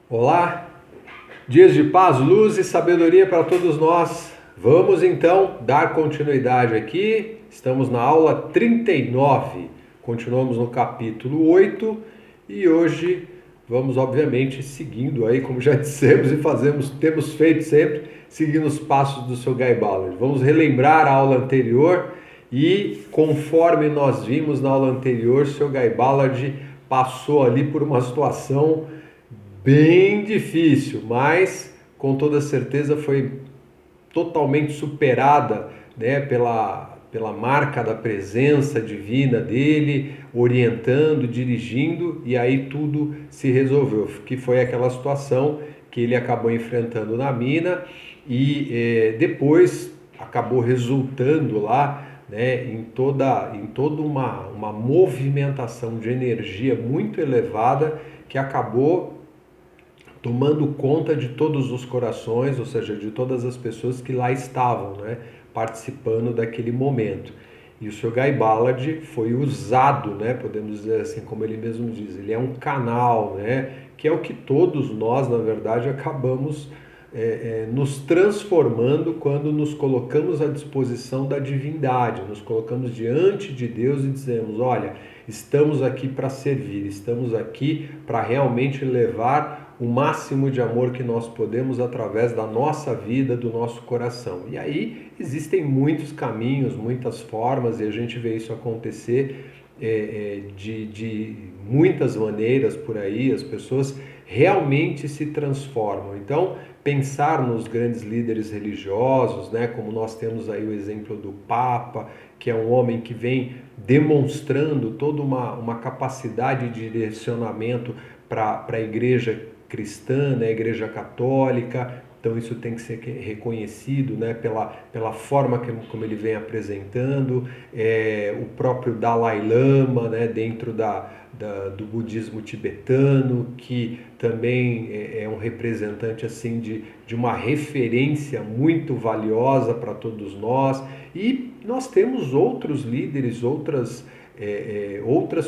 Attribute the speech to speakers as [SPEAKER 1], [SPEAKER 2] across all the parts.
[SPEAKER 1] Olá, dias de paz, luz e sabedoria para todos nós. Vamos então dar continuidade aqui. Estamos na aula 39. Continuamos no capítulo 8 e hoje vamos obviamente seguindo aí, como já dissemos e temos feito sempre, seguindo os passos do seu Guy Ballard. Vamos relembrar a aula anterior e conforme nós vimos na aula anterior, o seu Guy Ballard passou ali por uma situação bem difícil, mas com toda certeza foi totalmente superada, né, pela marca da presença divina dele, orientando, dirigindo, e aí tudo se resolveu, que foi aquela situação que ele acabou enfrentando na mina e depois acabou resultando lá, né, em toda uma movimentação de energia muito elevada que acabou tomando conta de todos os corações, ou seja, de todas as pessoas que lá estavam, né, participando daquele momento. E o Sr. Guy Ballard foi usado, né, podemos dizer assim, como ele mesmo diz, ele é um canal, né, que é o que todos nós, na verdade, acabamos nos transformando quando nos colocamos à disposição da divindade, nos colocamos diante de Deus e dizemos, olha, estamos aqui para servir, estamos aqui para realmente levar o máximo de amor que nós podemos através da nossa vida, do nosso coração. E aí existem muitos caminhos, muitas formas, e a gente vê isso acontecer de muitas maneiras por aí, as pessoas realmente se transformam. Então, pensar nos grandes líderes religiosos, né, como nós temos aí o exemplo do Papa, que é um homem que vem demonstrando toda uma capacidade de direcionamento para a igreja cristã, né, a igreja católica. Então isso tem que ser reconhecido, né, pela forma como ele vem apresentando, o próprio Dalai Lama, né, dentro do budismo tibetano, que também é um representante assim de uma referência muito valiosa para todos nós. E nós temos outros líderes, outras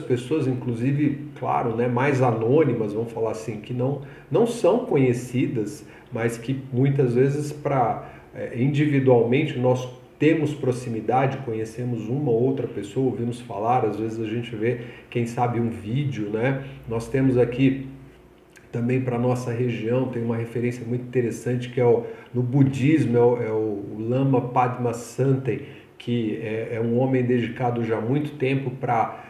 [SPEAKER 1] pessoas, inclusive, claro, né, mais anônimas, vamos falar assim, que não são conhecidas, mas que muitas vezes individualmente nós temos proximidade, conhecemos uma ou outra pessoa, ouvimos falar, às vezes a gente vê, quem sabe, um vídeo, né? Nós temos aqui também para a nossa região, tem uma referência muito interessante que no budismo, é o Lama Padmasambhava, que é um homem dedicado já há muito tempo para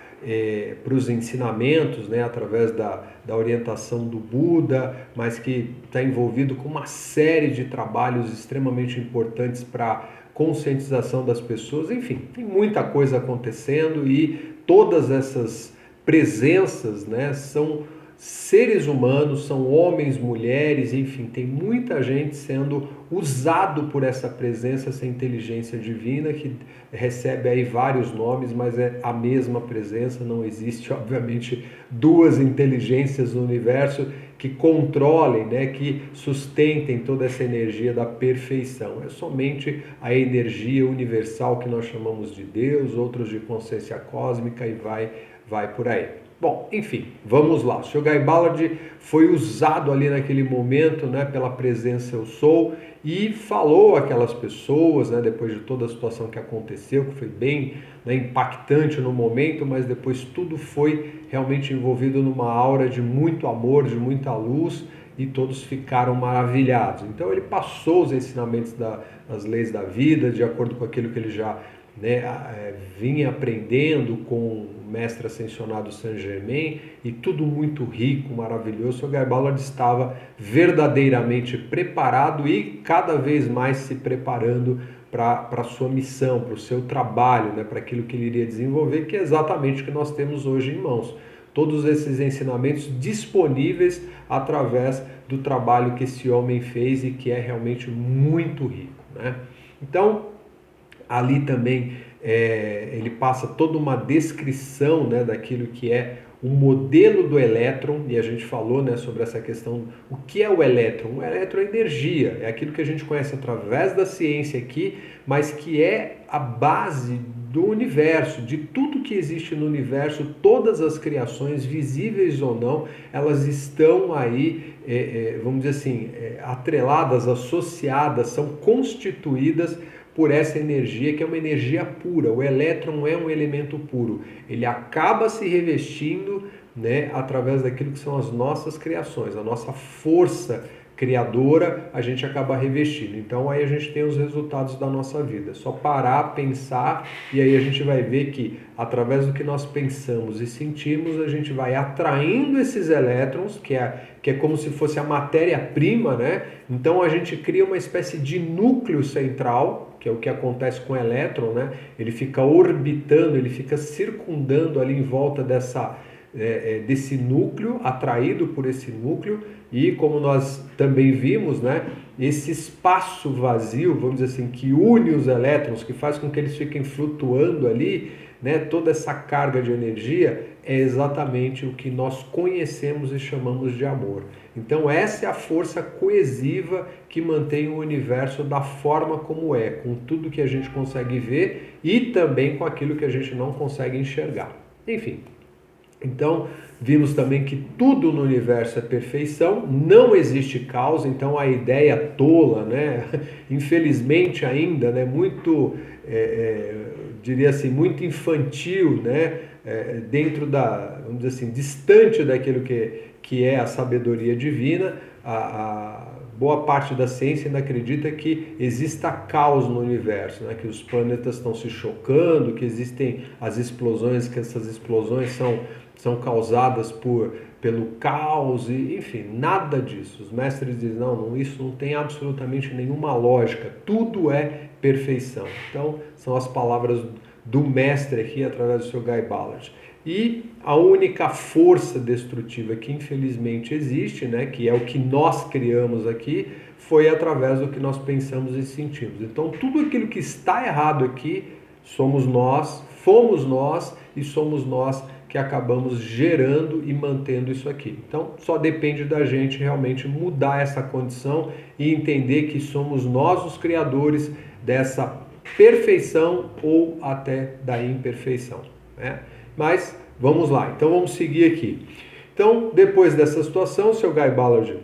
[SPEAKER 1] os ensinamentos, né, através da orientação do Buda, mas que está envolvido com uma série de trabalhos extremamente importantes para conscientização das pessoas. Enfim, tem muita coisa acontecendo e todas essas presenças, né, são seres humanos, são homens, mulheres, enfim, tem muita gente sendo usado por essa presença, essa inteligência divina que recebe aí vários nomes, mas é a mesma presença, não existe, obviamente, duas inteligências no universo que controlem, né, que sustentem toda essa energia da perfeição. É somente a energia universal que nós chamamos de Deus, outros de consciência cósmica e vai por aí. Bom, enfim, vamos lá. O Sr. Guy Ballard foi usado ali naquele momento, né, pela presença Eu Sou e falou aquelas pessoas, né, depois de toda a situação que aconteceu, que foi bem, né, impactante no momento, mas depois tudo foi realmente envolvido numa aura de muito amor, de muita luz e todos ficaram maravilhados. Então ele passou os ensinamentos das leis da vida, de acordo com aquilo que ele já, né, vinha aprendendo com o mestre ascensionado Saint Germain, e tudo muito rico, maravilhoso. O Guy Ballard estava verdadeiramente preparado e cada vez mais se preparando para a sua missão, para o seu trabalho, né, para aquilo que ele iria desenvolver, que é exatamente o que nós temos hoje em mãos. Todos esses ensinamentos disponíveis através do trabalho que esse homem fez e que é realmente muito rico, né? Então, ali também ele passa toda uma descrição, né, daquilo que é o modelo do elétron, e a gente falou, né, sobre essa questão, o que é o elétron? O elétron é energia, é aquilo que a gente conhece através da ciência aqui, mas que é a base do universo, de tudo que existe no universo, todas as criações, visíveis ou não, elas estão aí, vamos dizer assim, atreladas, associadas, são constituídas por essa energia, que é uma energia pura. O elétron é um elemento puro. Ele acaba se revestindo, né, através daquilo que são as nossas criações, a nossa força criadora, a gente acaba revestindo. Então aí a gente tem os resultados da nossa vida. Só parar, pensar, e aí a gente vai ver que através do que nós pensamos e sentimos, a gente vai atraindo esses elétrons, que é como se fosse a matéria-prima, né? Então a gente cria uma espécie de núcleo central, que é o que acontece com o elétron, né? Ele fica orbitando, ele fica circundando ali em volta desse núcleo, atraído por esse núcleo, e como nós também vimos, né, esse espaço vazio, vamos dizer assim, que une os elétrons, que faz com que eles fiquem flutuando ali, né, toda essa carga de energia, é exatamente o que nós conhecemos e chamamos de amor. Então essa é a força coesiva que mantém o universo da forma como é, com tudo que a gente consegue ver e também com aquilo que a gente não consegue enxergar. Enfim. Então, vimos também que tudo no universo é perfeição, não existe caos, então a ideia tola, né? Infelizmente ainda, né? Muito, diria assim, muito infantil, né? Dentro vamos dizer assim, distante daquilo que é a sabedoria divina, a boa parte da ciência ainda acredita que exista caos no universo, né? Que os planetas estão se chocando, que existem as explosões, que essas explosões são causadas pelo caos, e, enfim, nada disso. Os mestres dizem, não, isso não tem absolutamente nenhuma lógica, tudo é perfeição. Então, são as palavras do mestre aqui, através do seu Guy Ballard. E a única força destrutiva que infelizmente existe, né, que é o que nós criamos aqui, foi através do que nós pensamos e sentimos. Então, tudo aquilo que está errado aqui, somos nós, fomos nós e somos nós que acabamos gerando e mantendo isso aqui. Então, só depende da gente realmente mudar essa condição e entender que somos nós os criadores dessa perfeição ou até da imperfeição, né? Mas vamos lá, então vamos seguir aqui. Então, depois dessa situação, o seu Guy Ballard,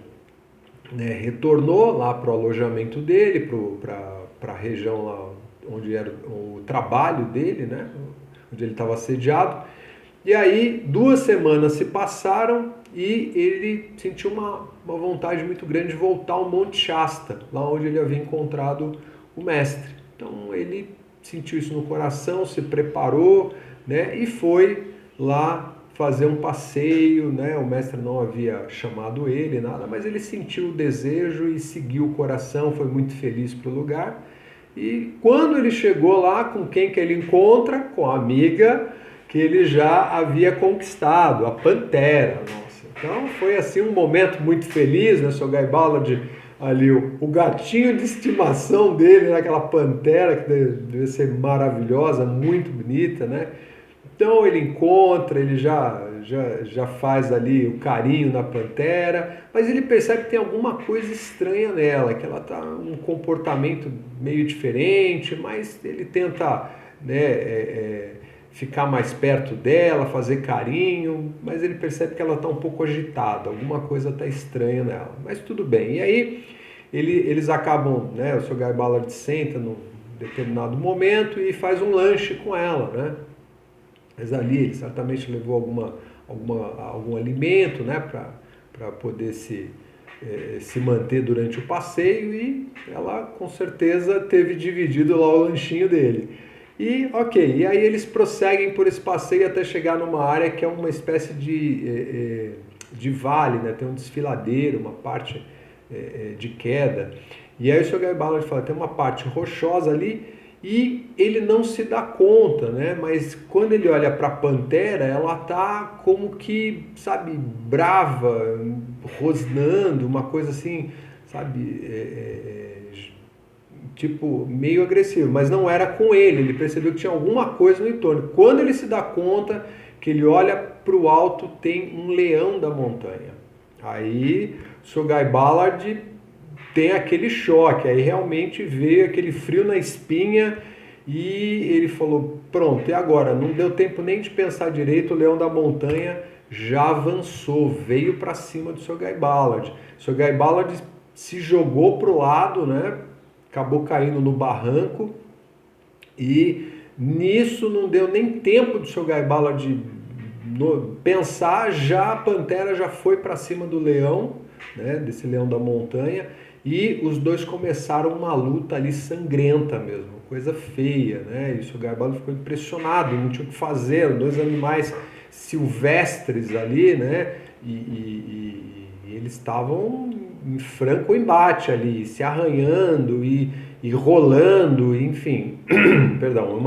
[SPEAKER 1] né, retornou lá para o alojamento dele, para a região lá onde era o trabalho dele, né, onde ele estava sediado. E aí, 2 semanas se passaram e ele sentiu uma vontade muito grande de voltar ao Monte Shasta, lá onde ele havia encontrado o mestre. Então, ele sentiu isso no coração, se preparou, né, e foi lá fazer um passeio, né? O mestre não havia chamado ele, nada, mas ele sentiu o desejo e seguiu o coração, foi muito feliz para o lugar. E quando ele chegou lá, com quem que ele encontra? Com a amiga que ele já havia conquistado, a Pantera. Nossa, então foi assim um momento muito feliz, né? O Sr. Guy Ballard ali, o gatinho de estimação dele, né? Aquela Pantera que deve ser maravilhosa, muito bonita, né? Então ele encontra, ele já faz ali o carinho na Pantera, mas ele percebe que tem alguma coisa estranha nela, que ela está um comportamento meio diferente, mas ele tenta, né, ficar mais perto dela, fazer carinho, mas ele percebe que ela está um pouco agitada, alguma coisa está estranha nela, mas tudo bem. E aí eles acabam, né, o Sr. Guy Ballard senta num determinado momento e faz um lanche com ela, né? Mas ali ele certamente levou algum alimento, né, para poder se manter durante o passeio, e ela com certeza teve dividido lá o lanchinho dele. E ok, e aí eles prosseguem por esse passeio até chegar numa área que é uma espécie de vale, né, tem um desfiladeiro, uma parte de queda. E aí o Sr. Guy Ballard fala, tem uma parte rochosa ali, e ele não se dá conta, né? Mas quando ele olha para a Pantera, ela tá como que, sabe, brava, rosnando, uma coisa assim, sabe, tipo, meio agressivo. Mas não era com ele percebeu que tinha alguma coisa no entorno. Quando ele se dá conta, que ele olha para o alto, tem um leão da montanha. Aí o Sr. Guy Ballard tem aquele choque, aí realmente veio aquele frio na espinha E ele falou, pronto, e agora? Não deu tempo nem de pensar direito, o leão da montanha já avançou, veio para cima do seu Guy Ballard. O seu Guy Ballard se jogou para o lado, né? Acabou caindo no barranco e nisso não deu nem tempo do seu Guy Ballard pensar, já a pantera já foi para cima do leão, né? Desse leão da montanha, e os dois começaram uma luta ali sangrenta mesmo, coisa feia, né? E o seu Guy Ballard ficou impressionado, não tinha o que fazer, dois animais silvestres ali, né? E eles estavam em franco embate ali, se arranhando e rolando, enfim, perdão,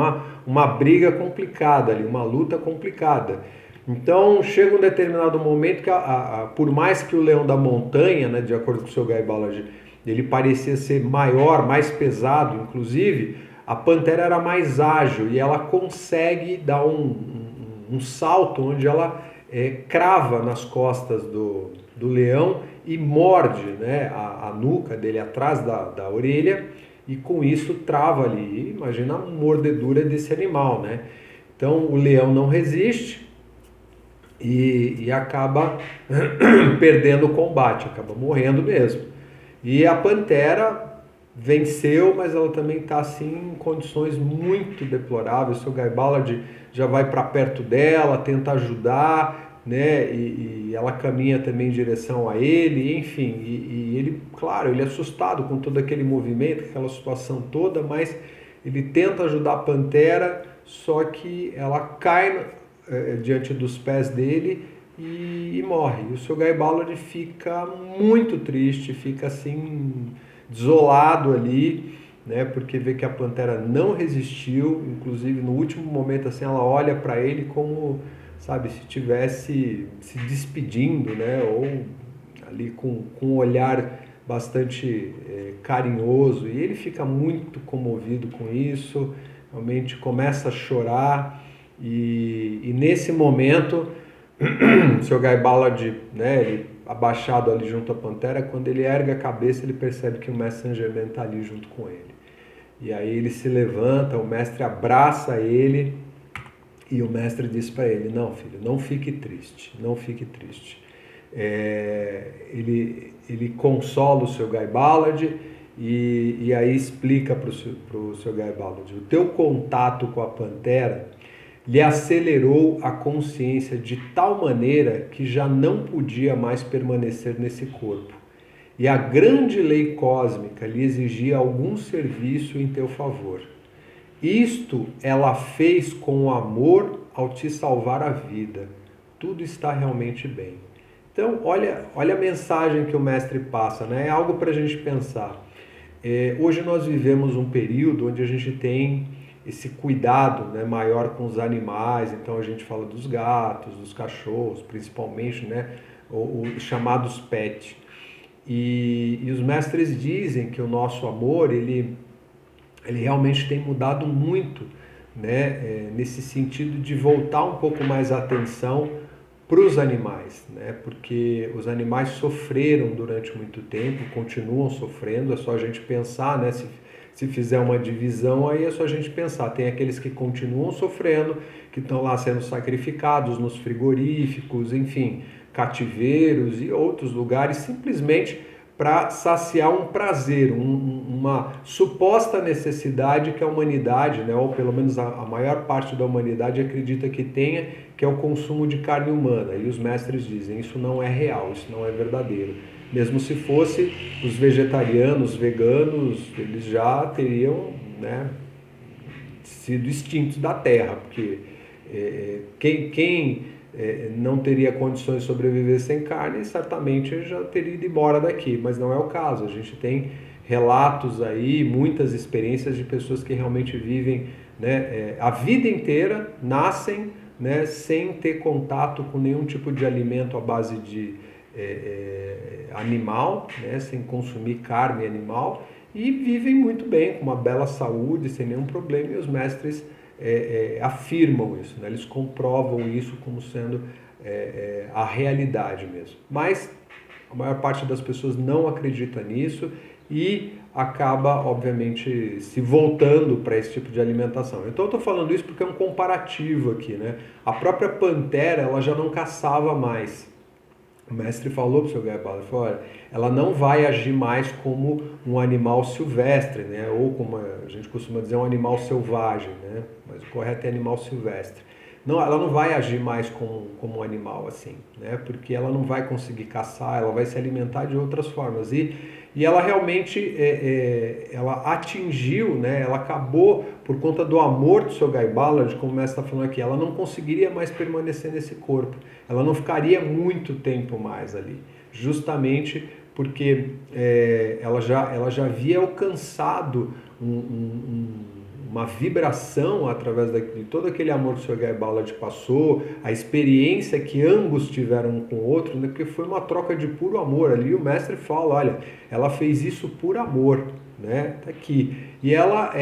[SPEAKER 1] uma briga complicada ali, uma luta complicada. Então chega um determinado momento que, por mais que o leão da montanha, né, de acordo com o seu Guy Ballard, ele parecia ser maior, mais pesado, inclusive, a pantera era mais ágil e ela consegue dar um salto onde ela crava nas costas do leão e morde, né, a nuca dele atrás da orelha, e com isso trava ali. Imagina a mordedura desse animal, né? Então o leão não resiste e acaba perdendo o combate, acaba morrendo mesmo. E a pantera venceu, mas ela também está assim, em condições muito deploráveis. O seu Guy Ballard já vai para perto dela, tenta ajudar, né? E ela caminha também em direção a ele, enfim. E ele, claro, ele é assustado com todo aquele movimento, aquela situação toda, mas ele tenta ajudar a pantera, só que ela cai diante dos pés dele e morre. E o seu Guy Ballard fica muito triste, fica assim desolado ali, né, porque vê que a pantera não resistiu, inclusive no último momento assim ela olha para ele como, sabe, se estivesse se despedindo, né, ou ali com um olhar bastante carinhoso, e ele fica muito comovido com isso, realmente começa a chorar, e nesse momento o seu Guy Ballard, né, ele abaixado ali junto à pantera, quando ele ergue a cabeça ele percebe que o mestre Saint-Germain está ali junto com ele. E aí ele se levanta, o mestre abraça ele e o mestre diz para ele, não filho, não fique triste, não fique triste. Ele consola o seu Guy Ballard e aí explica para o seu Guy Ballard, o teu contato com a pantera lhe acelerou a consciência de tal maneira que já não podia mais permanecer nesse corpo. E a grande lei cósmica lhe exigia algum serviço em teu favor. Isto ela fez com amor ao te salvar a vida. Tudo está realmente bem. Então, olha a mensagem que o mestre passa, né? É algo para a gente pensar. Hoje nós vivemos um período onde a gente tem esse cuidado, né, maior com os animais, então a gente fala dos gatos, dos cachorros, principalmente, né, os chamados pets. E os mestres dizem que o nosso amor, ele realmente tem mudado muito, né, nesse sentido de voltar um pouco mais a atenção para os animais, né, porque os animais sofreram durante muito tempo, continuam sofrendo, é só a gente pensar, né, se fizer uma divisão, aí é só a gente pensar, tem aqueles que continuam sofrendo, que estão lá sendo sacrificados nos frigoríficos, enfim, cativeiros e outros lugares, simplesmente para saciar um prazer, uma suposta necessidade que a humanidade, né, ou pelo menos a maior parte da humanidade acredita que tenha, que é o consumo de carne humana. E os mestres dizem, isso não é real, isso não é verdadeiro. Mesmo se fosse, os vegetarianos, veganos, eles já teriam, né, sido extintos da Terra, porque quem não teria condições de sobreviver sem carne, certamente já teria ido embora daqui, mas não é o caso. A gente tem relatos aí, muitas experiências de pessoas que realmente vivem, né, a vida inteira, nascem, né, sem ter contato com nenhum tipo de alimento à base de animal, né, sem consumir carne animal, e vivem muito bem, com uma bela saúde, sem nenhum problema, e os mestres afirmam isso, né, eles comprovam isso como sendo a realidade mesmo. Mas A maior parte das pessoas não acredita nisso e acaba, obviamente, se voltando para esse tipo de alimentação. Então eu estou falando isso porque é um comparativo aqui, né? A própria pantera, ela já não caçava mais. O mestre falou para o seu Gaibala, falou, olha, ela não vai agir mais como um animal silvestre, né? Ou como a gente costuma dizer, um animal selvagem, né? Mas o correto é animal silvestre. Não, ela não vai agir mais como um animal assim, né? Porque ela não vai conseguir caçar, ela vai se alimentar de outras formas. E ela realmente, ela atingiu, né? Ela acabou, por conta do amor do seu Guy Ballard, como o mestre está falando aqui, ela não conseguiria mais permanecer nesse corpo. Ela não ficaria muito tempo mais ali, justamente porque ela já havia alcançado uma vibração através de todo aquele amor que o Sr. Guy Ballard passou, a experiência que ambos tiveram um com o outro, né? Porque foi uma troca de puro amor ali. O mestre fala, olha, ela fez isso por amor, né? Tá aqui. E ela,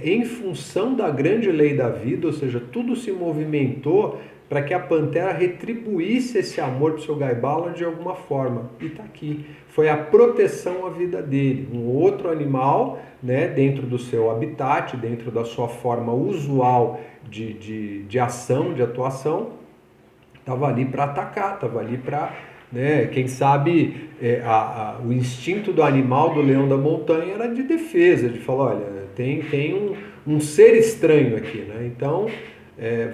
[SPEAKER 1] em função da grande lei da vida, ou seja, tudo se movimentou para que a pantera retribuísse esse amor para o seu Guy Ballard de alguma forma. E está aqui. Foi a proteção à vida dele. Um outro animal, né, dentro do seu habitat, dentro da sua forma usual de ação, de atuação, estava ali para atacar, estava ali para, né, quem sabe, o instinto do animal, do leão da montanha, era de defesa, de falar, olha, tem um ser estranho aqui, né? Então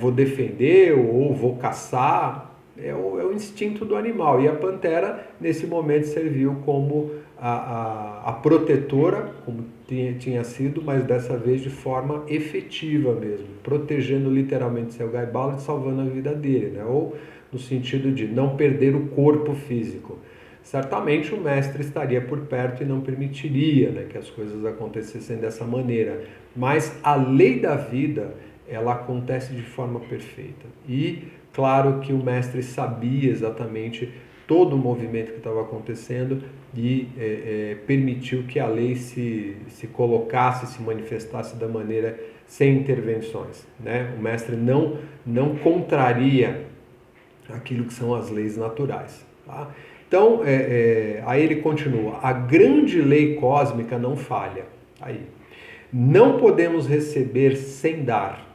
[SPEAKER 1] vou defender ou vou caçar, é o instinto do animal. E a pantera, nesse momento, serviu como a protetora, como tinha sido, mas dessa vez de forma efetiva mesmo, protegendo literalmente seu Guy Ballard, salvando a vida dele, né? Ou no sentido de não perder o corpo físico. Certamente o mestre estaria por perto e não permitiria, né, que as coisas acontecessem dessa maneira. Mas a lei da vida, ela acontece de forma perfeita. E claro que o mestre sabia exatamente todo o movimento que estava acontecendo e permitiu que a lei se colocasse, se manifestasse da maneira sem intervenções, né? O mestre não contraria aquilo que são as leis naturais, tá? Então, aí ele continua, a grande lei cósmica não falha. Aí, não podemos receber sem dar,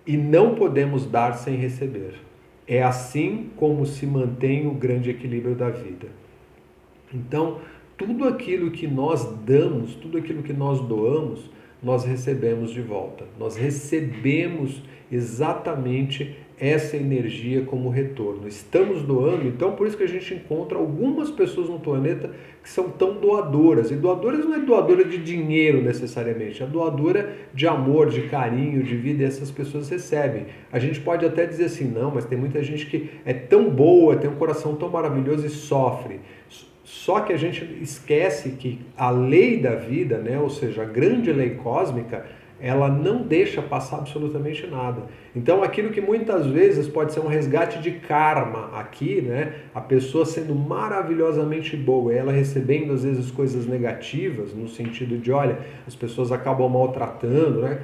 [SPEAKER 1] e não podemos dar sem receber. É assim como se mantém o grande equilíbrio da vida. Então, tudo aquilo que nós damos, tudo aquilo que nós doamos, nós recebemos de volta. Nós recebemos exatamente essa energia como retorno. Estamos doando, então por isso que a gente encontra algumas pessoas no planeta que são tão doadoras. E doadoras não é doadora de dinheiro necessariamente, é doadora de amor, de carinho, de vida, e essas pessoas recebem. A gente pode até dizer assim, não, mas tem muita gente que é tão boa, tem um coração tão maravilhoso e sofre. Só que a gente esquece que a lei da vida, né, ou seja, a grande lei cósmica, ela não deixa passar absolutamente nada. Então aquilo que muitas vezes pode ser um resgate de karma aqui, né, a pessoa sendo maravilhosamente boa, ela recebendo às vezes coisas negativas, no sentido de, olha, as pessoas acabam maltratando, né,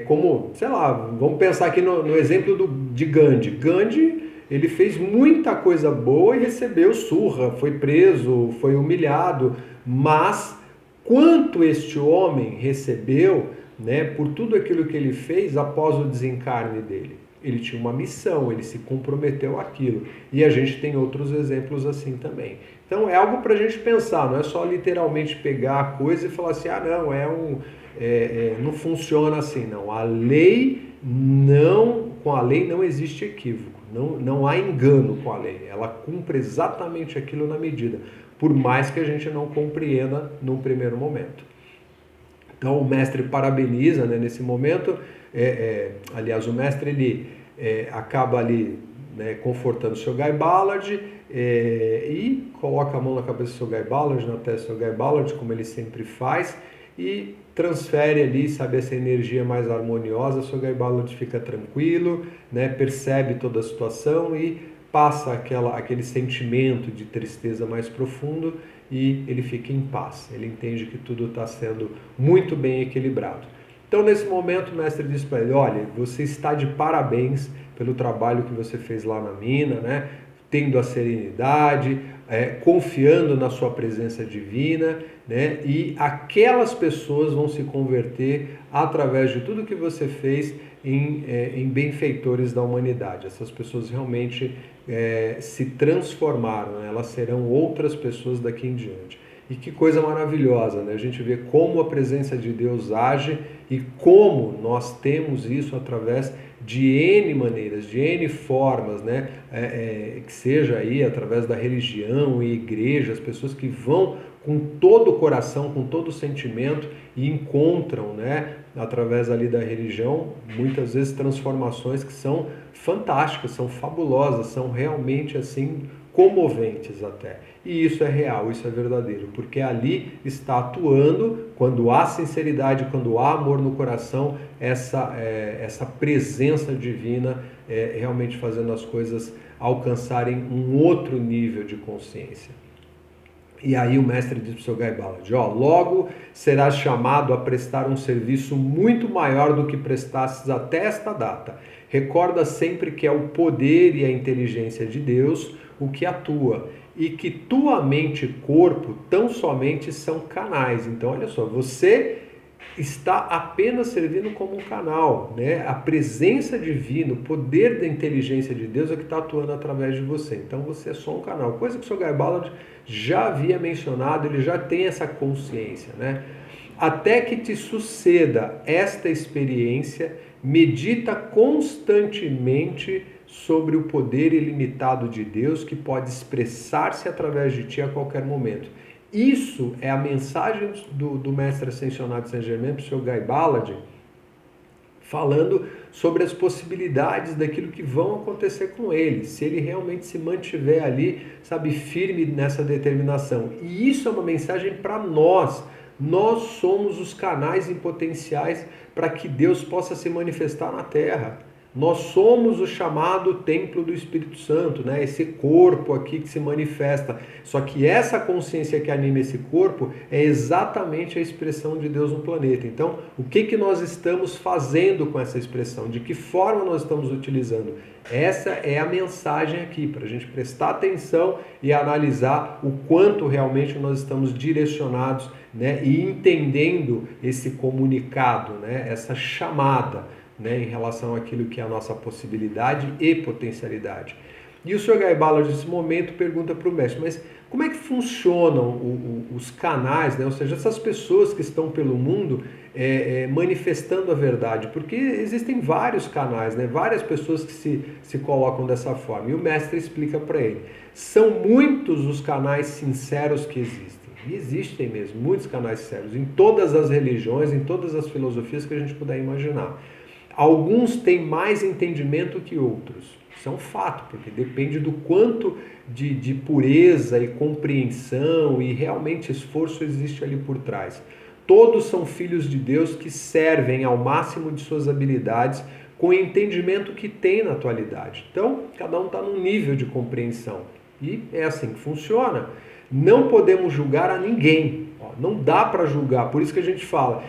[SPEAKER 1] como, sei lá, vamos pensar aqui no exemplo de Gandhi. Gandhi, ele fez muita coisa boa e recebeu surra, foi preso, foi humilhado, mas quanto este homem recebeu, né, por tudo aquilo que ele fez após o desencarne dele? Ele tinha uma missão, ele se comprometeu àquilo. E a gente tem outros exemplos assim também. Então é algo para a gente pensar, não é só literalmente pegar a coisa e falar assim, não, não funciona assim, não. Com a lei não existe equívoco. Não há engano com a lei, ela cumpre exatamente aquilo na medida, por mais que a gente não compreenda num primeiro momento. Então o mestre parabeniza, né, nesse momento, aliás, o mestre ele acaba ali, né, confortando o seu Guy Ballard e coloca a mão na cabeça do seu Guy Ballard, na testa do seu Guy Ballard, como ele sempre faz, e transfere ali, sabe, essa energia mais harmoniosa. O seu Guy Ballard fica tranquilo, né, percebe toda a situação e passa aquele sentimento de tristeza mais profundo e ele fica em paz. Ele entende que tudo está sendo muito bem equilibrado. Então, nesse momento, o mestre diz para ele, olha, você está de parabéns pelo trabalho que você fez lá na mina, né? tendo a serenidade, confiando na sua presença divina, né? E aquelas pessoas vão se converter através de tudo que você fez em benfeitores da humanidade. Essas pessoas realmente se transformaram, né? Elas serão outras pessoas daqui em diante. E que coisa maravilhosa, né? A gente vê como a presença de Deus age e como nós temos isso através de N maneiras, de N formas, né? Que seja aí através da religião e igreja, as pessoas que vão com todo o coração, com todo o sentimento e encontram, né, através ali da religião, muitas vezes transformações que são fantásticas, são fabulosas, são realmente assim comoventes até. E isso é real, isso é verdadeiro, porque ali está atuando, quando há sinceridade, quando há amor no coração, essa presença divina realmente fazendo as coisas alcançarem um outro nível de consciência. E aí o mestre diz para o seu Guy Ballard, logo serás chamado a prestar um serviço muito maior do que prestasses até esta data. Recorda sempre que é o poder e a inteligência de Deus o que atua, e que tua mente e corpo tão somente são canais. Então olha só, você está apenas servindo como um canal, né? A presença divina, o poder da inteligência de Deus é que está atuando através de você. Então você é só um canal, coisa que o Sr. Guy Ballard já havia mencionado, ele já tem essa consciência, né? Até que te suceda esta experiência, medita constantemente sobre o poder ilimitado de Deus que pode expressar-se através de ti a qualquer momento. Isso é a mensagem do mestre ascensionado Saint Germain para o Sr. Guy Ballard, falando sobre as possibilidades daquilo que vão acontecer com ele, se ele realmente se mantiver ali, sabe, firme nessa determinação. E isso é uma mensagem para nós. Nós somos os canais em potenciais para que Deus possa se manifestar na Terra. Nós somos o chamado templo do Espírito Santo, né? Esse corpo aqui que se manifesta. Só que essa consciência que anima esse corpo é exatamente a expressão de Deus no planeta. Então, o que nós estamos fazendo com essa expressão? De que forma nós estamos utilizando? Essa é a mensagem aqui, para a gente prestar atenção e analisar o quanto realmente nós estamos direcionados, né? E entendendo esse comunicado, né? Essa chamada, né, em relação àquilo que é a nossa possibilidade e potencialidade. E o Sr. Guy Ballard, nesse momento, pergunta para o mestre, mas como é que funcionam os canais, né? Ou seja, essas pessoas que estão pelo mundo manifestando a verdade? Porque existem vários canais, né? Várias pessoas que se colocam dessa forma. E o mestre explica para ele, são muitos os canais sinceros que existem. E existem mesmo muitos canais sinceros, em todas as religiões, em todas as filosofias que a gente puder imaginar. Alguns têm mais entendimento que outros. Isso é um fato, porque depende do quanto de pureza e compreensão e realmente esforço existe ali por trás. Todos são filhos de Deus que servem ao máximo de suas habilidades com o entendimento que tem na atualidade. Então, cada um está num nível de compreensão. E é assim que funciona. Não podemos julgar a ninguém. Não dá para julgar. Por isso que a gente fala...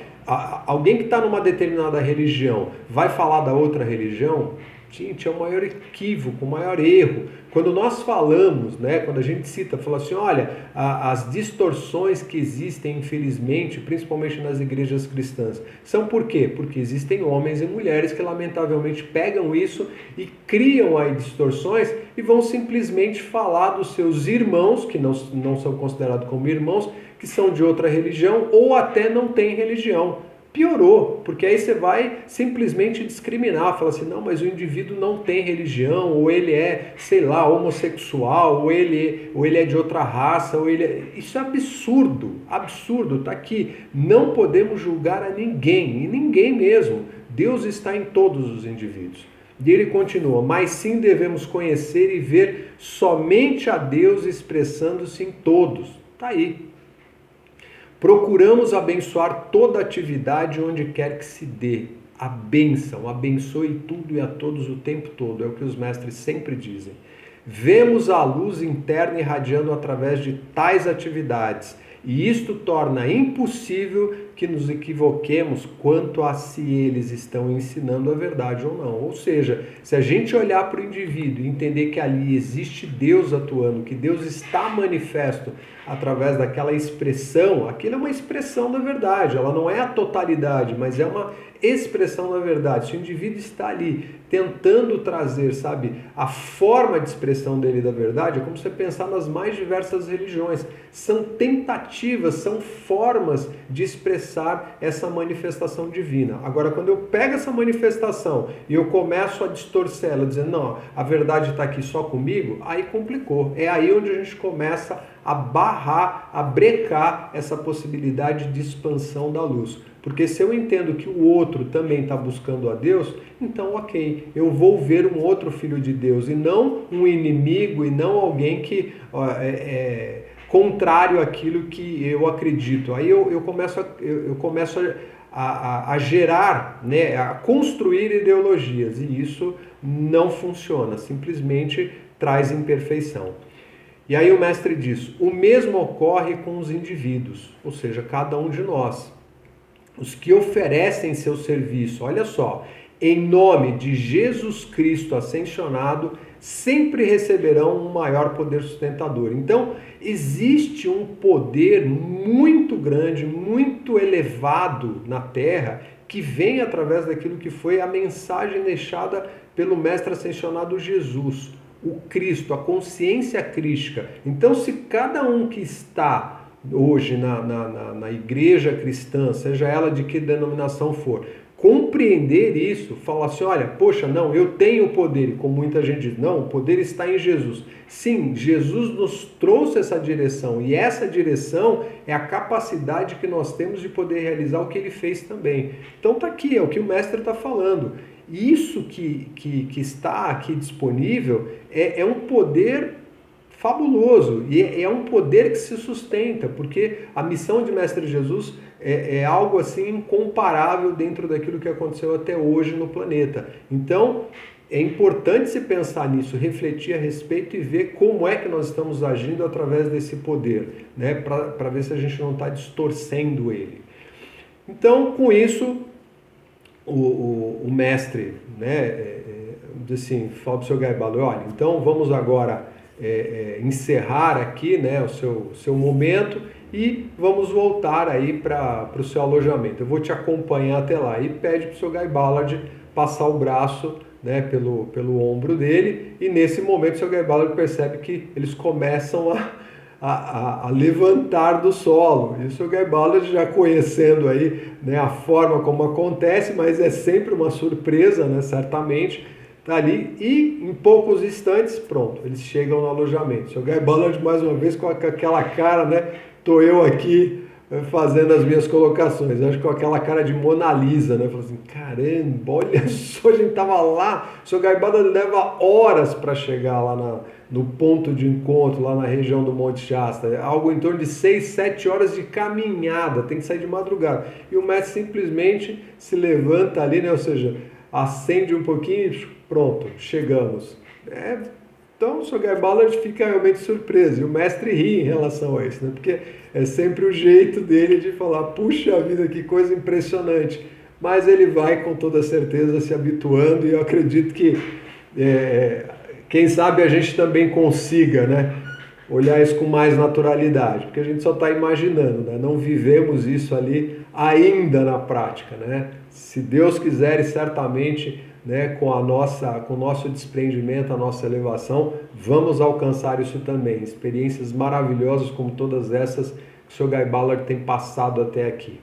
[SPEAKER 1] Alguém que está numa determinada religião vai falar da outra religião? Gente, é o maior equívoco, o maior erro. Quando nós falamos, né, quando a gente cita, fala assim, olha, as distorções que existem, infelizmente, principalmente nas igrejas cristãs, são por quê? Porque existem homens e mulheres que lamentavelmente pegam isso e criam aí distorções e vão simplesmente falar dos seus irmãos, que não são considerados como irmãos, que são de outra religião ou até não têm religião. Piorou, porque aí você vai simplesmente discriminar, fala assim, não, mas o indivíduo não tem religião, ou ele é, sei lá, homossexual, ou ele é de outra raça, ou ele é... Isso é absurdo, tá aqui. Não podemos julgar a ninguém, e ninguém mesmo. Deus está em todos os indivíduos. E ele continua, mas sim devemos conhecer e ver somente a Deus expressando-se em todos. Tá aí. Procuramos abençoar toda atividade onde quer que se dê. A bênção, abençoe tudo e a todos o tempo todo, é o que os mestres sempre dizem. Vemos a luz interna irradiando através de tais atividades, e isto torna impossível que nos equivoquemos quanto a se eles estão ensinando a verdade ou não. Ou seja, se a gente olhar para o indivíduo e entender que ali existe Deus atuando, que Deus está manifesto através daquela expressão, aquilo é uma expressão da verdade, ela não é a totalidade, mas é uma expressão da verdade. Se o indivíduo está ali tentando trazer, sabe, a forma de expressão dele da verdade, é como você pensar nas mais diversas religiões. São tentativas, são formas de expressar essa manifestação divina. Agora, quando eu pego essa manifestação e eu começo a distorcer ela, dizendo, não, a verdade está aqui só comigo, aí complicou. É aí onde a gente começa a barrar, a brecar essa possibilidade de expansão da luz. Porque se eu entendo que o outro também está buscando a Deus, então ok, eu vou ver um outro filho de Deus e não um inimigo e não alguém que é contrário àquilo que eu acredito. Aí eu começo a gerar, né, a construir ideologias e isso não funciona, simplesmente traz imperfeição. E aí o mestre diz, o mesmo ocorre com os indivíduos, ou seja, cada um de nós. Os que oferecem seu serviço, olha só, em nome de Jesus Cristo ascensionado, sempre receberão um maior poder sustentador. Então, existe um poder muito grande, muito elevado na Terra, que vem através daquilo que foi a mensagem deixada pelo Mestre ascensionado Jesus, o Cristo, a consciência crística. Então, se cada um que está hoje na igreja cristã, seja ela de que denominação for, compreender isso, falar assim, olha, poxa, não, eu tenho o poder, como muita gente diz, não, o poder está em Jesus. Sim, Jesus nos trouxe essa direção, e essa direção é a capacidade que nós temos de poder realizar o que ele fez também. Então tá aqui, é o que o mestre está falando. Isso que está aqui disponível é um poder fabuloso, e é um poder que se sustenta, porque a missão de Mestre Jesus é algo assim incomparável dentro daquilo que aconteceu até hoje no planeta. Então, é importante se pensar nisso, refletir a respeito e ver como é que nós estamos agindo através desse poder, né, para ver se a gente não está distorcendo ele. Então, com isso, o mestre, né, diz assim, fala para o seu Gaibalo, olha, então vamos agora encerrar aqui, né, o seu momento e vamos voltar aí para o seu alojamento. Eu vou te acompanhar até lá e pede para o seu Guy Ballard passar o braço, né, pelo ombro dele, e nesse momento o seu Guy Ballard percebe que eles começam a levantar do solo. E o seu Guy Ballard já conhecendo aí, né, a forma como acontece, mas é sempre uma surpresa, né, certamente, tá ali, e em poucos instantes, pronto, eles chegam no alojamento. O seu Guy Ballard, mais uma vez, com aquela cara, né, tô eu aqui fazendo as minhas colocações, acho que com aquela cara de Mona Lisa, né, falou assim, caramba, olha só, a gente tava lá, o seu Guy Ballard leva horas para chegar lá no ponto de encontro, lá na região do Monte Shasta, algo em torno de 6, 7 horas de caminhada, tem que sair de madrugada, e o mestre simplesmente se levanta ali, né, ou seja, acende um pouquinho, pronto, chegamos. Então o Sr. Guy Ballard fica realmente surpreso, e o mestre ri em relação a isso, né? Porque é sempre o jeito dele de falar, puxa vida, que coisa impressionante. Mas ele vai com toda certeza se habituando, e eu acredito que, quem sabe a gente também consiga, né, olhar isso com mais naturalidade, porque a gente só está imaginando, né? Não vivemos isso ali ainda na prática, né? Se Deus quiser, e certamente, né, com o nosso desprendimento, a nossa elevação, vamos alcançar isso também. Experiências maravilhosas como todas essas que o Sr. Guy Ballard tem passado até aqui.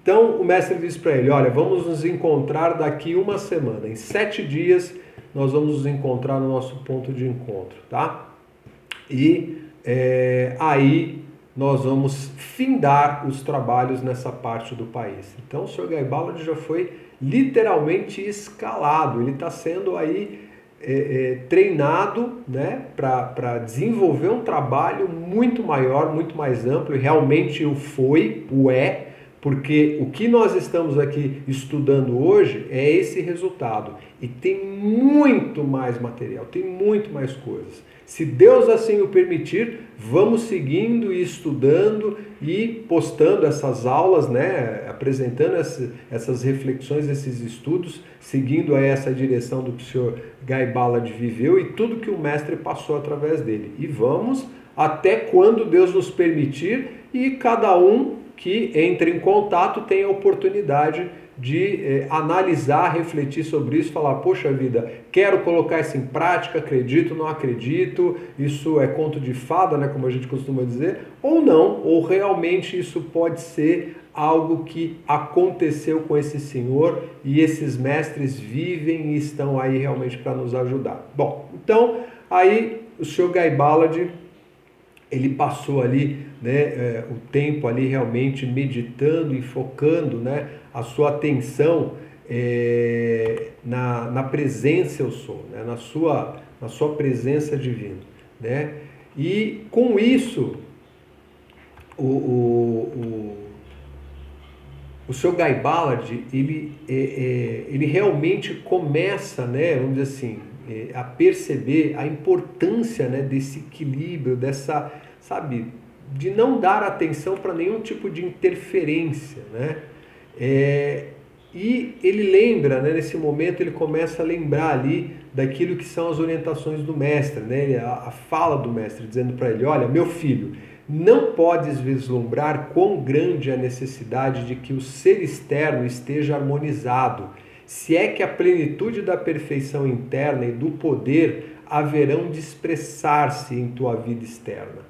[SPEAKER 1] Então o mestre diz para ele, olha, vamos nos encontrar daqui uma semana. Em 7 dias nós vamos nos encontrar no nosso ponto de encontro, tá? E aí nós vamos findar os trabalhos nessa parte do país. Então o Sr. Guy Ballard já foi literalmente escalado, ele está sendo aí treinado, né, para desenvolver um trabalho muito maior, muito mais amplo, e realmente porque o que nós estamos aqui estudando hoje é esse resultado, e tem muito mais material, tem muito mais coisas. Se Deus assim o permitir, vamos seguindo e estudando e postando essas aulas, né? Apresentando essas reflexões, esses estudos, seguindo aí essa direção do que o senhor Guy Ballard viveu e tudo que o mestre passou através dele. E vamos até quando Deus nos permitir, e cada um que entre em contato tem a oportunidade de analisar, refletir sobre isso, falar, poxa vida, quero colocar isso em prática, acredito, não acredito, isso é conto de fada, né, como a gente costuma dizer, ou não, ou realmente isso pode ser algo que aconteceu com esse senhor e esses mestres vivem e estão aí realmente para nos ajudar. Bom, então aí o senhor Guy Ballard, ele passou ali, né, o tempo ali realmente meditando e focando, né, a sua atenção na presença eu sou, né, na sua presença divina, né? E com isso o Sr. Guy Ballard, ele realmente começa, né, vamos dizer assim, a perceber a importância, né, desse equilíbrio, dessa, sabe, de não dar atenção para nenhum tipo de interferência, né? E ele lembra, né, nesse momento ele começa a lembrar ali daquilo que são as orientações do mestre, né, a fala do mestre, dizendo para ele, olha, meu filho, não podes vislumbrar quão grande é a necessidade de que o ser externo esteja harmonizado, se é que a plenitude da perfeição interna e do poder haverão de expressar-se em tua vida externa.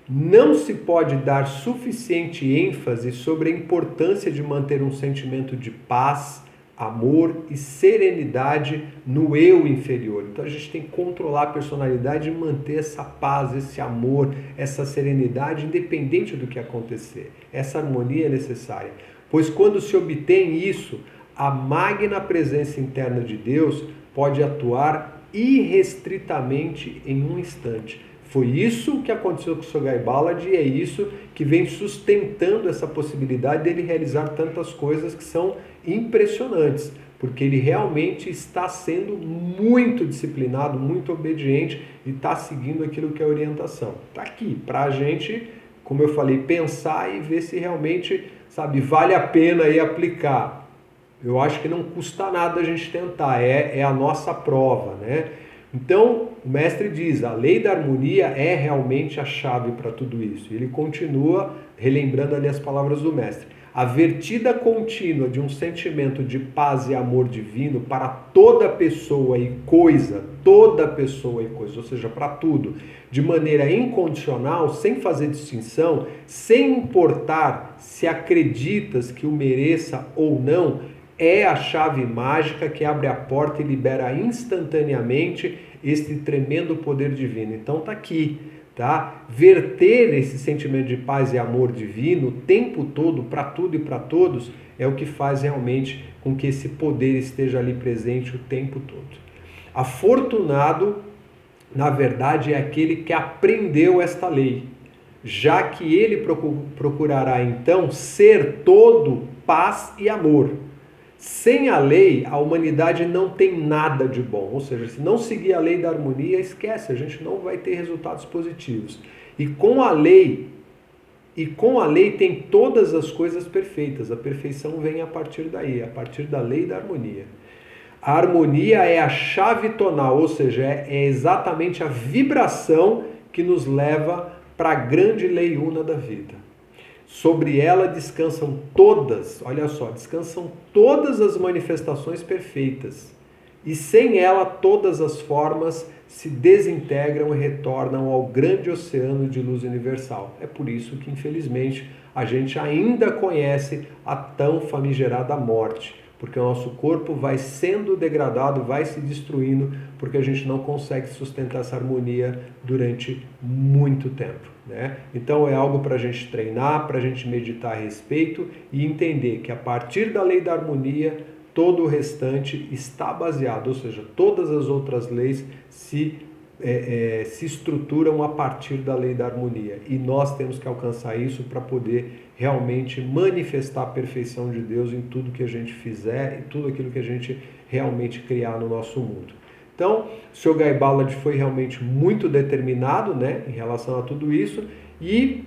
[SPEAKER 1] Não se pode dar suficiente ênfase sobre a importância de manter um sentimento de paz, amor e serenidade no eu inferior. Então a gente tem que controlar a personalidade e manter essa paz, esse amor, essa serenidade, independente do que acontecer. Essa harmonia é necessária, pois quando se obtém isso, a magna presença interna de Deus pode atuar irrestritamente em um instante. Foi isso que aconteceu com o Sr. Guy Ballard e é isso que vem sustentando essa possibilidade dele realizar tantas coisas que são impressionantes, porque ele realmente está sendo muito disciplinado, muito obediente e está seguindo aquilo que é a orientação. Está aqui para a gente, como eu falei, pensar e ver se realmente, sabe, vale a pena aí aplicar. Eu acho que não custa nada a gente tentar, é a nossa prova, né? Então, o mestre diz, a lei da harmonia é realmente a chave para tudo isso. Ele continua relembrando ali as palavras do mestre. A vertida contínua de um sentimento de paz e amor divino para toda pessoa e coisa, ou seja, para tudo, de maneira incondicional, sem fazer distinção, sem importar se acreditas que o mereça ou não, é a chave mágica que abre a porta e libera instantaneamente este tremendo poder divino. Então tá aqui, tá? Verter esse sentimento de paz e amor divino o tempo todo, para tudo e para todos, é o que faz realmente com que esse poder esteja ali presente o tempo todo. Afortunado, na verdade, é aquele que aprendeu esta lei, já que ele procurará então ser todo paz e amor. Sem a lei, a humanidade não tem nada de bom. Ou seja, se não seguir a lei da harmonia, esquece, a gente não vai ter resultados positivos. E com a lei tem todas as coisas perfeitas. A perfeição vem a partir daí, a partir da lei da harmonia. A harmonia é a chave tonal, ou seja, é exatamente a vibração que nos leva para a grande lei una da vida. Sobre ela descansam todas, olha só, descansam todas as manifestações perfeitas. E sem ela todas as formas se desintegram e retornam ao grande oceano de luz universal. É por isso que, infelizmente, a gente ainda conhece a tão famigerada morte, porque o nosso corpo vai sendo degradado, vai se destruindo, porque a gente não consegue sustentar essa harmonia durante muito tempo, né? Então é algo para a gente treinar, para a gente meditar a respeito e entender que a partir da lei da harmonia, todo o restante está baseado, ou seja, todas as outras leis se estruturam a partir da lei da harmonia. E nós temos que alcançar isso para poder realmente manifestar a perfeição de Deus em tudo que a gente fizer e tudo aquilo que a gente realmente criar no nosso mundo. Então, o Sr. Guy Ballard foi realmente muito determinado, né, em relação a tudo isso e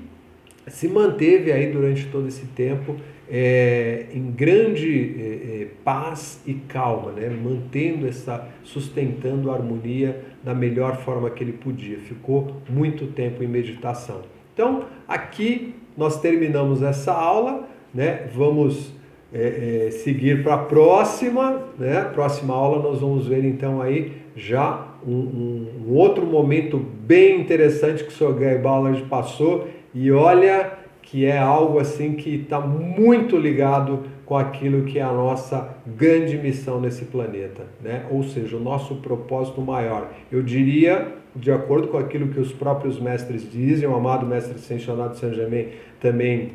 [SPEAKER 1] se manteve aí durante todo esse tempo em grande paz e calma, né, sustentando a harmonia da melhor forma que ele podia. Ficou muito tempo em meditação. Então, aqui nós terminamos essa aula, né, vamos seguir para a próxima, né? Próxima aula nós vamos ver então aí já um outro momento bem interessante que o Sr. Guy Ballard passou, e olha que é algo assim que está muito ligado com aquilo que é a nossa grande missão nesse planeta, né? Ou seja, o nosso propósito maior. Eu diria, de acordo com aquilo que os próprios mestres dizem, o amado mestre ascensionado Saint-Germain também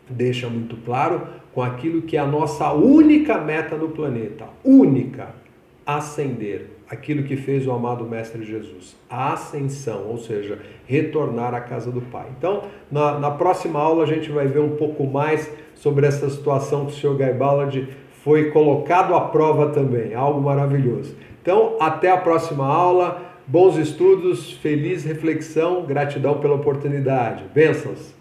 [SPEAKER 1] deixa muito claro, com aquilo que é a nossa única meta no planeta, única, ascender, aquilo que fez o amado Mestre Jesus, a ascensão, ou seja, retornar à casa do Pai. Então, na próxima aula a gente vai ver um pouco mais sobre essa situação que o Sr. Guy Ballard foi colocado à prova também, algo maravilhoso. Então, até a próxima aula, bons estudos, feliz reflexão, gratidão pela oportunidade. Bênçãos!